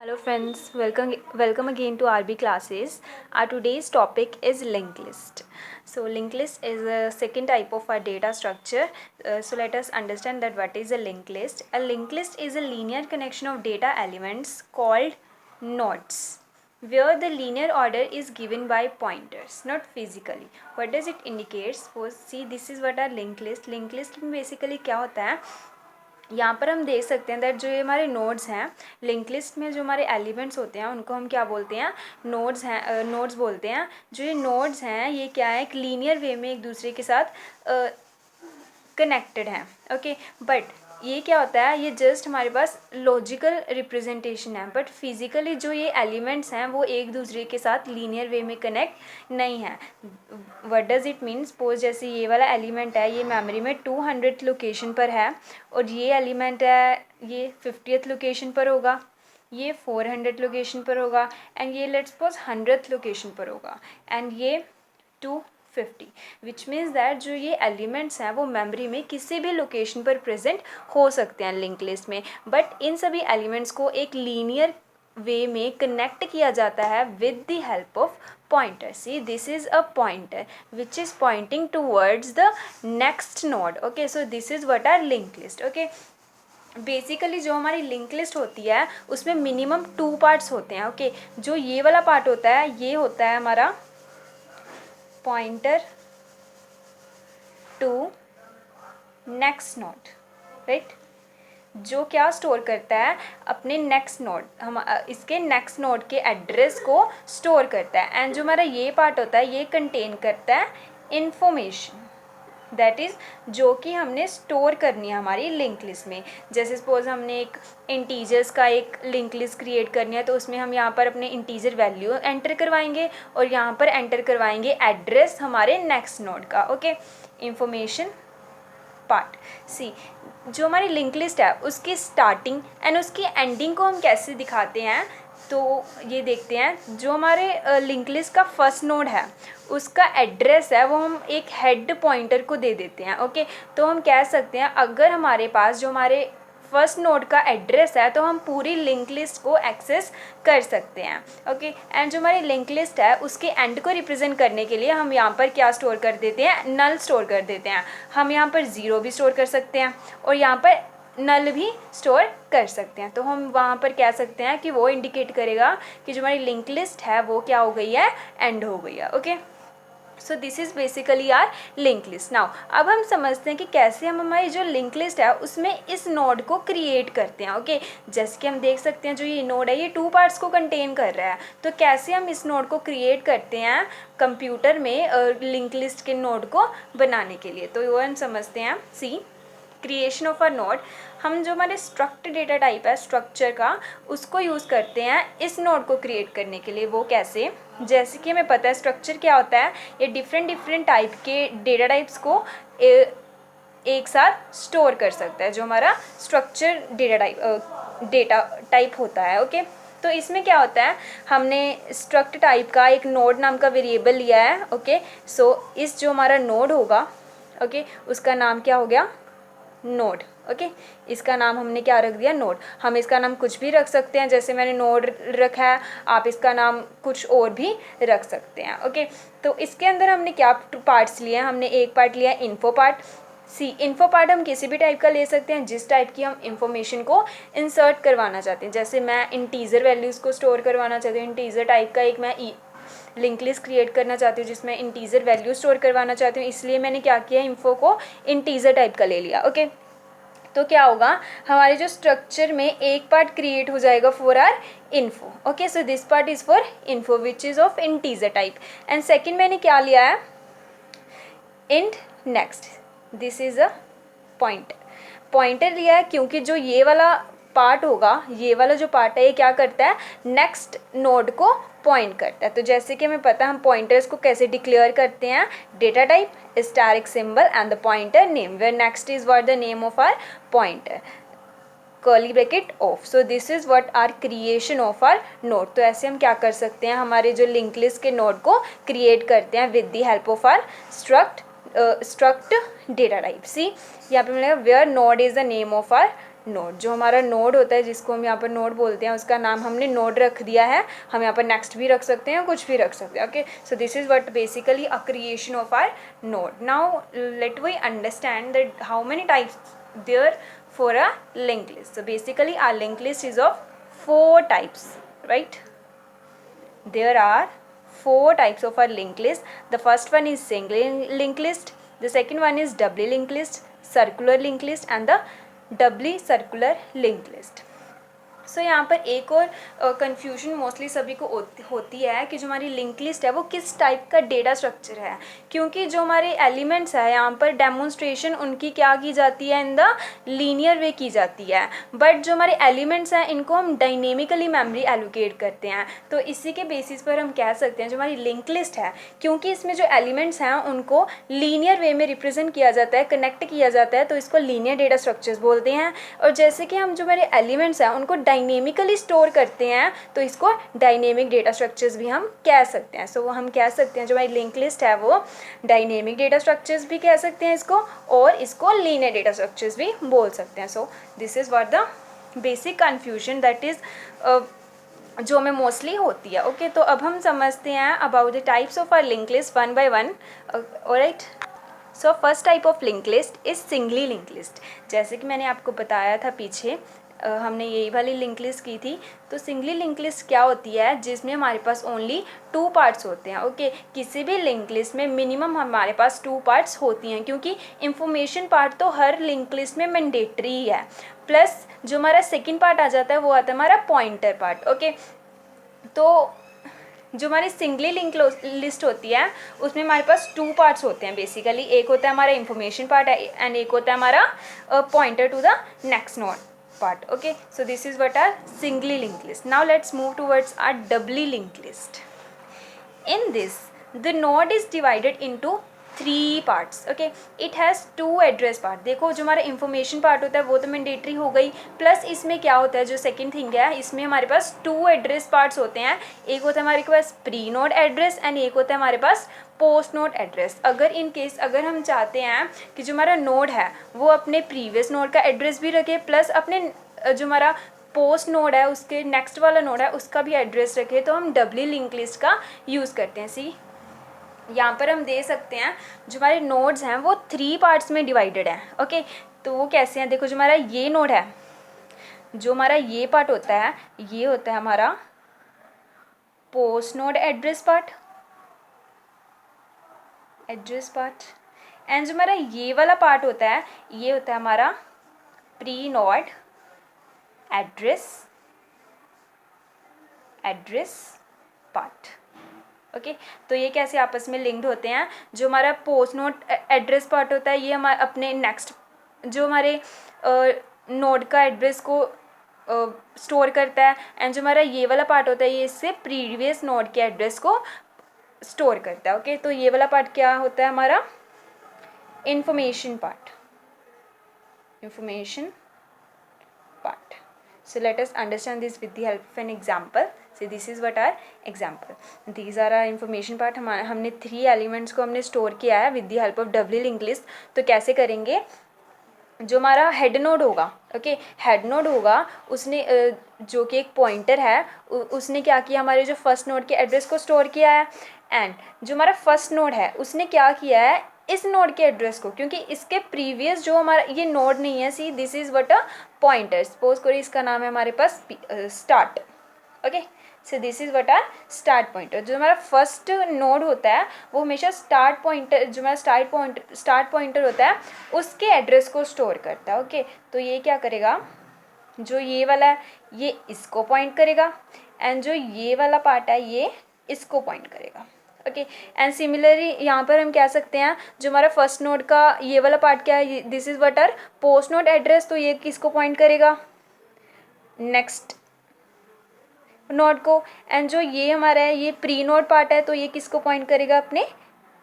Hello friends, welcome again to RB classes. Our today's topic is linked list. So linked list is a second type of our data structure. So let us understand that what is a linked list. A linked list is a linear connection of data elements called nodes, where the linear order is given by pointers, not physically. What does it indicate? So see, this is what our linked list. Linked list में basically क्या होता है, यहाँ पर हम देख सकते हैं दैट जो ये हमारे नोड्स हैं, लिंक लिस्ट में जो हमारे एलिमेंट्स होते हैं उनको हम क्या बोलते हैं, नोड्स हैं, नोड्स बोलते हैं. जो ये नोड्स हैं ये क्या है, एक लीनियर वे में एक दूसरे के साथ कनेक्टेड हैं. ओके, बट ये क्या होता है, ये जस्ट हमारे पास लॉजिकल रिप्रेजेंटेशन है, बट फिजिकली जो ये एलिमेंट्स हैं वो एक दूसरे के साथ लीनियर वे में कनेक्ट नहीं है. What does it mean? Suppose जैसे ये वाला एलिमेंट है, ये मेमोरी में 200th लोकेशन पर है, और ये एलिमेंट है ये 50th लोकेशन पर होगा, ये 400 लोकेशन पर होगा, एंड ये लेट्स सपोज 100th लोकेशन पर होगा, एंड ये 250, विच मीन्स दैट जो ये एलिमेंट्स हैं वो मेमोरी में किसी भी लोकेशन पर प्रेजेंट हो सकते हैं लिंक लिस्ट में, बट इन सभी एलिमेंट्स को एक लीनियर वे में कनेक्ट किया जाता है with the help of pointer. See, this is a pointer which is pointing towards the next node. Okay, so this is what our linked list. Okay, basically जो हमारी link list होती है उसमें minimum 2 parts होते हैं. Okay, जो ये वाला पार्ट होता है ये होता है हमारा pointer to next node, right, जो क्या स्टोर करता है अपने नेक्स्ट नोड, हम इसके नेक्स्ट नोड के एड्रेस को स्टोर करता है. एंड जो हमारा ये पार्ट होता है ये कंटेन करता है इंफॉर्मेशन, दैट इज़ जो कि हमने स्टोर करनी है हमारी लिंक लिस्ट में. जैसे सपोज हमने एक इंटीजर्स का एक लिंक लिस्ट क्रिएट करनी है, तो उसमें हम यहाँ पर अपने इंटीजर वैल्यू एंटर करवाएंगे और यहाँ पर एंटर करवाएंगे एड्रेस हमारे नेक्स्ट नोड का. Okay, information part. सी, जो हमारी लिंक लिस्ट है उसकी स्टार्टिंग एंड उसकी एंडिंग को हम कैसे दिखाते हैं, तो ये देखते हैं. जो हमारे लिंक लिस्ट का फर्स्ट नोड है उसका एड्रेस है वो हम एक हेड पॉइंटर को दे देते हैं. ओके, तो हम कह सकते हैं अगर हमारे पास जो हमारे फर्स्ट नोड का एड्रेस है तो हम पूरी लिंक लिस्ट को एक्सेस कर सकते हैं. ओके, एंड जो हमारी लिंक लिस्ट है उसके एंड को रिप्रेजेंट करने के लिए हम यहाँ पर क्या स्टोर कर देते हैं, नल स्टोर कर देते हैं. हम यहाँ पर 0 भी स्टोर कर सकते हैं और यहाँ पर नल भी स्टोर कर सकते हैं. तो हम वहाँ पर कह सकते हैं कि वो इंडिकेट करेगा कि जो हमारी लिंक लिस्ट है वो क्या हो गई है, एंड हो गई है. Okay, so this is basically our link list. Now अब हम समझते हैं कि कैसे हम हमारी जो लिंक लिस्ट है उसमें इस नोड को क्रिएट करते हैं. ओके, जैसे कि हम देख सकते हैं जो ये नोड है ये 2 पार्ट्स को कंटेन कर रहा है, तो कैसे हम इस नोड को क्रिएट करते हैं कंप्यूटर में लिंक लिस्ट के नोड को बनाने के लिए. तो वो हम समझते हैं. सी, क्रिएशन ऑफ अ नोड, हम जो हमारे स्ट्रक्ट डेटा टाइप है स्ट्रक्चर का उसको यूज़ करते हैं इस नोड को क्रिएट करने के लिए. वो कैसे? जैसे कि हमें पता है स्ट्रक्चर क्या होता है, ये डिफरेंट टाइप के डेटा टाइप्स को एक साथ स्टोर कर सकता है, जो हमारा स्ट्रक्चर डेटा टाइप होता है. ओके, तो इसमें क्या होता है, हमने स्ट्रक्ट टाइप का एक नोड नाम का वेरिएबल लिया है. ओके, सो इस जो हमारा नोड होगा, ओके, उसका नाम क्या हो गया, नोड. ओके, इसका नाम हमने क्या रख दिया, नोड. हम इसका नाम कुछ भी रख सकते हैं, जैसे मैंने नोड रखा है, आप इसका नाम कुछ और भी रख सकते हैं. ओके, तो इसके अंदर हमने क्या पार्ट्स लिए हैं, हमने एक पार्ट लिया है इन्फो पार्ट. सी, इन्फो पार्ट हम किसी भी टाइप का ले सकते हैं जिस टाइप की हम इंफॉर्मेशन को इंसर्ट करवाना चाहते हैं. जैसे मैं इंटीजर वैल्यूज़ को स्टोर करवाना चाहती हूँ, इंटीजर टाइप का एक मैं लिंक लिस्ट क्रिएट करना चाहती हूँ जिसमें इंटीजर वैल्यू स्टोर करवाना चाहती हूँ, इसलिए मैंने क्या किया, इन्फो को इंटीजर टाइप का ले लिया. ओके, तो क्या होगा, हमारे जो स्ट्रक्चर में एक पार्ट क्रिएट हो जाएगा for our info. Okay, so this part is for info which is of integer type. And second मैंने क्या लिया है, int next. This is a pointer लिया है क्योंकि जो ये वाला पार्ट होगा, ये वाला जो पार्ट है ये क्या करता है, नेक्स्ट नोड को पॉइंट करता है. तो जैसे कि हमें पता है हम पॉइंटर्स को कैसे डिक्लेयर करते हैं, data type, static symbol and the pointer name, where next is what the name of our pointer, curly bracket of. So this is what our creation of our node. तो ऐसे हम क्या कर सकते हैं, हमारे जो लिंक लिस्ट के नोड को क्रिएट करते हैं with the help of our struct data type. See, यहाँ पे मिलेगा where node is the name of our node. जो हमारा नोड होता है जिसको हम यहाँ पर नोड बोलते हैं उसका नाम हमने नोड रख दिया है, हम यहाँ पर नेक्स्ट भी रख सकते हैं, कुछ भी रख सकते हैं। Okay, so this is what basically a creation of our node. Now let we understand that how many types there for a linked list. So basically our linked list is of 4 types, right? There are 4 types of our linked list. The first one is single linked list, the second one is doubly linked list, circular linked list and the doubly circular linked list. सो यहाँ पर एक और confusion mostly सभी को होती है कि जो हमारी लिंक लिस्ट है वो किस टाइप का डेटा स्ट्रक्चर है, क्योंकि जो हमारे एलिमेंट्स है यहाँ पर डेमोन्स्ट्रेशन उनकी क्या की जाती है, इन द लीनियर वे की जाती है, बट जो हमारे एलिमेंट्स हैं इनको हम डायनेमिकली मेमोरी एलोकेट करते हैं। तो इसी के बेसिस पर हम कह सकते हैं जो हमारी लिंक लिस्ट है, क्योंकि इसमें जो एलिमेंट्स हैं उनको लीनियर वे में रिप्रेजेंट किया जाता है, कनेक्ट किया जाता है, तो इसको लीनियर डेटा स्ट्रक्चर्स बोलते हैं। और जैसे कि हम जो हमारे एलिमेंट्स हैं उनको डायनेमिकली स्टोर करते हैं तो इसको डायनेमिक डेटा स्ट्रक्चर्स भी हम कह सकते हैं। सो वो हम कह सकते हैं जो हमारी लिंक लिस्ट है वो डायनेमिक डेटा स्ट्रक्चर्स भी कह सकते हैं इसको, और इसको लीनियर डेटा स्ट्रक्चर्स भी बोल सकते हैं। सो this is what the basic confusion that is जो हमें मोस्टली होती है। ओके, तो अब हम समझते हैं about the types of our link list one by one. Alright, so first type of link list is singly link list. जैसे कि मैंने आपको बताया था पीछे हमने यही वाली लिंक लिस्ट की थी। तो सिंगली लिंक लिस्ट क्या होती है, जिसमें हमारे पास ओनली 2 पार्ट्स होते हैं। ओके, किसी भी लिंक लिस्ट में मिनिमम हमारे पास 2 पार्ट्स होती हैं, क्योंकि इंफॉर्मेशन पार्ट तो हर लिंक लिस्ट में मैंडेटरी ही है। प्लस जो हमारा सेकेंड पार्ट आ जाता है वो आता है हमारा पॉइंटर पार्ट। ओके, तो जो हमारी सिंगली लिंक लिस्ट होती है उसमें हमारे पास 2 पार्ट्स होते हैं बेसिकली। एक होता है हमारा इंफॉर्मेशन पार्ट एंड एक होता है हमारा pointer to the next node part. Okay, so this is what our singly linked list. Now let's move towards our doubly linked list. In this, the node is divided into 3 parts. Okay, it has 2 address part. देखो जो हमारा information part होता है वो तो mandatory हो गई, plus इसमें क्या होता है जो सेकंड थिंग है, इसमें हमारे पास 2 एड्रेस पार्ट्स होते हैं। एक होता है हमारे पास प्री नोड एड्रेस एंड एक होता है हमारे पास पोस्ट नोड एड्रेस। अगर इन केस अगर हम चाहते हैं कि जो हमारा नोड है वो अपने प्रीवियस नोड का एड्रेस भी रखे, प्लस अपने जो हमारा पोस्ट नोड है उसके नेक्स्ट वाला नोड है उसका भी एड्रेस रखे, तो हम डबली लिंक लिस्ट का यूज़ करते हैं। सी यहाँ पर हम दे सकते हैं जो हमारे नोड्स हैं वो 3 पार्ट्स में डिवाइडेड हैं। ओके, तो वो कैसे हैं, देखो जो हमारा ये नोड है, जो हमारा ये पार्ट होता है ये होता है हमारा post node address part and जो हमारा ये वाला पार्ट होता है ये होता है हमारा pre node address part. Okay, तो ये कैसे आपस में लिंक्ड होते हैं। जो हमारा पोस्ट नोड एड्रेस पार्ट होता है ये हमारे अपने नेक्स्ट जो हमारे नोड का एड्रेस को स्टोर करता है, एंड जो हमारा ये वाला पार्ट होता है ये इससे प्रीवियस नोड के एड्रेस को स्टोर करता है। ओके, तो ये वाला पार्ट क्या होता है हमारा information part. So let us understand this with the help of an example. So this is what our example. These are our information part. हमने 3 एलिमेंट्स को हमने स्टोर किया है with the help of doubly linked list. तो कैसे करेंगे, जो हमारा हेड नोड होगा, ओके, हेड नोड होगा उसने जो कि एक पॉइंटर है उसने क्या किया, हमारे जो फर्स्ट नोड के एड्रेस को स्टोर किया है, एंड जो हमारा फर्स्ट नोड है उसने क्या किया है इस नोड के एड्रेस को, क्योंकि इसके प्रीवियस जो हमारा ये नोड नहीं है, see this is what a pointer, suppose करिए इसका नाम है हमारे पास start. Okay, so this is what our start pointer. जो हमारा फर्स्ट नोड होता है वो हमेशा स्टार्ट पॉइंटर, जो हमारा स्टार्ट पॉइंटर होता है उसके एड्रेस को स्टोर करता है। ओके, तो ये क्या करेगा, जो ये वाला है ये इसको पॉइंट करेगा एंड जो ये वाला पार्ट है ये इसको पॉइंट करेगा। ओके, एंड सिमिलरली यहाँ पर हम कह सकते हैं जो हमारा फर्स्ट नोड का ये वाला पार्ट क्या है, this is what R post node address, तो ये किसको पॉइंट करेगा नेक्स्ट नोड को, एंड जो ये हमारा है ये प्री नोड पार्ट है तो ये किसको पॉइंट करेगा अपने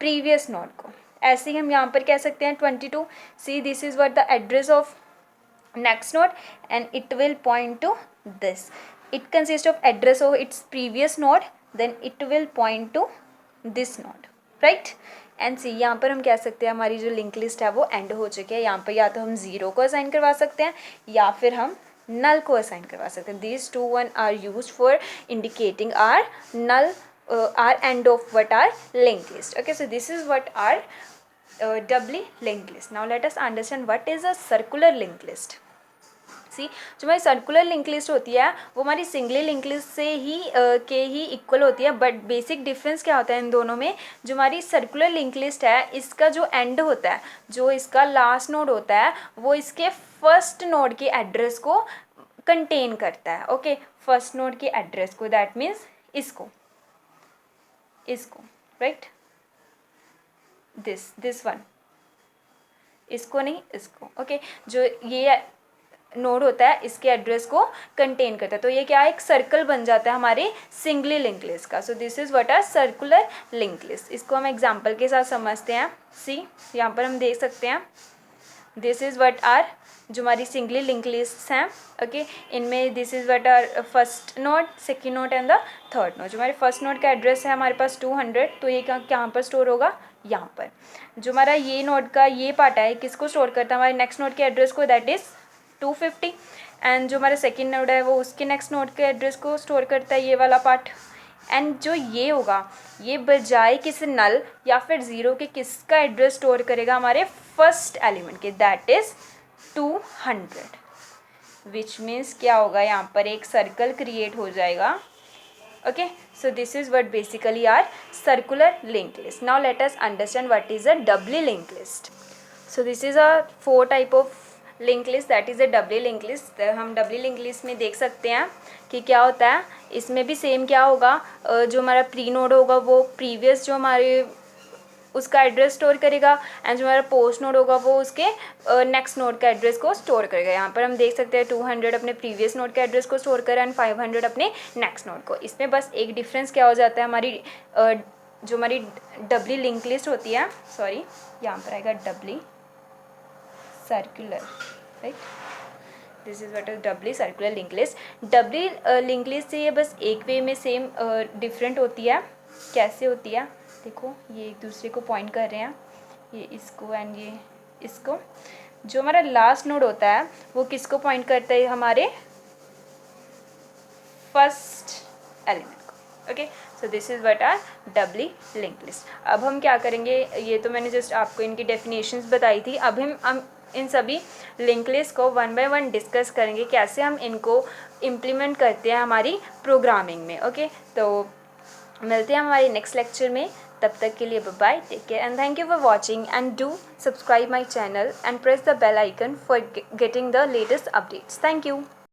प्रीवियस नोड को। ऐसे ही हम यहाँ पर कह सकते हैं 22, see this is what the address of next node and it will point to this, it consist of address of its previous node, then it will point to this node, right? And see, यहाँ पर हम कह सकते हैं हमारी जो link list है वो एंड हो चुकी है। यहाँ पर या तो हम 0 को असाइन करवा सकते हैं या फिर हम नल को असाइन करवा सकते हैं। These 2 1 are used for indicating our null or end of what our linked list. Okay, so this is what our doubly linked list. Now let us understand what is a circular linked list. सी, जो हमारी circular link list होती है वो हमारी singly link list से ही के ही equal होती है, बट बेसिक डिफरेंस क्या होता है इन दोनों में। जो हमारी सर्कुलर लिंक लिस्ट है इसका जो एंड होता है, जो इसका लास्ट नोड होता है, वो इसके फर्स्ट नोड के एड्रेस को कंटेन करता है। ओके, फर्स्ट नोड के एड्रेस को, दैट मीन्स इसको राइट, दिस वन, इसको नहीं, इसको। ओके, जो ये नोड होता है इसके एड्रेस को कंटेन करता है। तो ये क्या, एक सर्कल बन जाता है हमारे सिंगली लिंक लिस्ट का। So this is what our circular link list. इसको हम एग्जांपल के साथ समझते हैं। सी, यहाँ पर हम देख सकते हैं दिस इज व्हाट आर जो हमारी सिंगली लिंक लिस्ट हैं। ओके, इनमें this is what our first node, second node and the third node. जो हमारे फर्स्ट नोड का एड्रेस है हमारे पास 200, तो ये कहाँ पर स्टोर होगा, यहाँ पर। जो हमारा ये नोड का ये पार्ट है किसको स्टोर करता है, हमारे नेक्स्ट नोड के एड्रेस को, दैट इज़ 250। एंड जो हमारा सेकेंड नोड है वो उसके नेक्स्ट नोड के एड्रेस को स्टोर करता है, ये वाला पार्ट। एंड जो ये होगा ये बजाय किसी नल या फिर ज़ीरो के किसका एड्रेस स्टोर करेगा, हमारे फर्स्ट एलिमेंट के, दैट इज़ 200। विच मीन्स क्या होगा, यहाँ पर एक सर्कल क्रिएट हो जाएगा। Okay, so this is what basically are circular linked list. Now let us understand what is a doubly linked list. So this is a 4 type of link list, that is a doubly link list. हम doubly link list में देख सकते हैं कि क्या होता है। इसमें भी सेम क्या होगा, जो हमारा प्री नोड होगा वो प्रीवियस जो हमारे उसका एड्रेस स्टोर करेगा, एंड जो हमारा पोस्ट नोड होगा वो उसके नेक्स्ट नोड का एड्रेस को स्टोर करेगा। यहाँ पर हम देख सकते हैं 200 अपने प्रीवियस नोड के एड्रेस को स्टोर करें एंड 500 अपने नेक्स्ट नोड को। इसमें बस एक डिफरेंस क्या हो जाता है, हमारी जो हमारी डबली लिंक लिस्ट होती है, सॉरी यहाँ पर आएगा doubly circular, right, this is what is doubly circular link list. Doubly link list से ये बस एक वे में सेम डिफरेंट होती है। कैसे होती है, देखो ये एक दूसरे को पॉइंट कर रहे हैं, ये इसको एंड ये इसको। जो हमारा लास्ट नोड होता है वो किसको पॉइंट करता है, हमारे फर्स्ट एलिमेंट को। Okay, so this is what our doubly link list. अब हम क्या करेंगे, ये तो मैंने जस्ट आपको इनकी डेफिनेशंस बताई थी। अब हम इन सभी लिंक लिस्ट को 1 बाय 1 डिस्कस करेंगे, कैसे हम इनको इम्प्लीमेंट करते हैं हमारी प्रोग्रामिंग में। ओके, तो मिलते हैं हमारे नेक्स्ट लेक्चर में। तब तक के लिए bye, take care and thank you for watching and do subscribe my channel and press the bell icon for getting the latest updates. Thank you.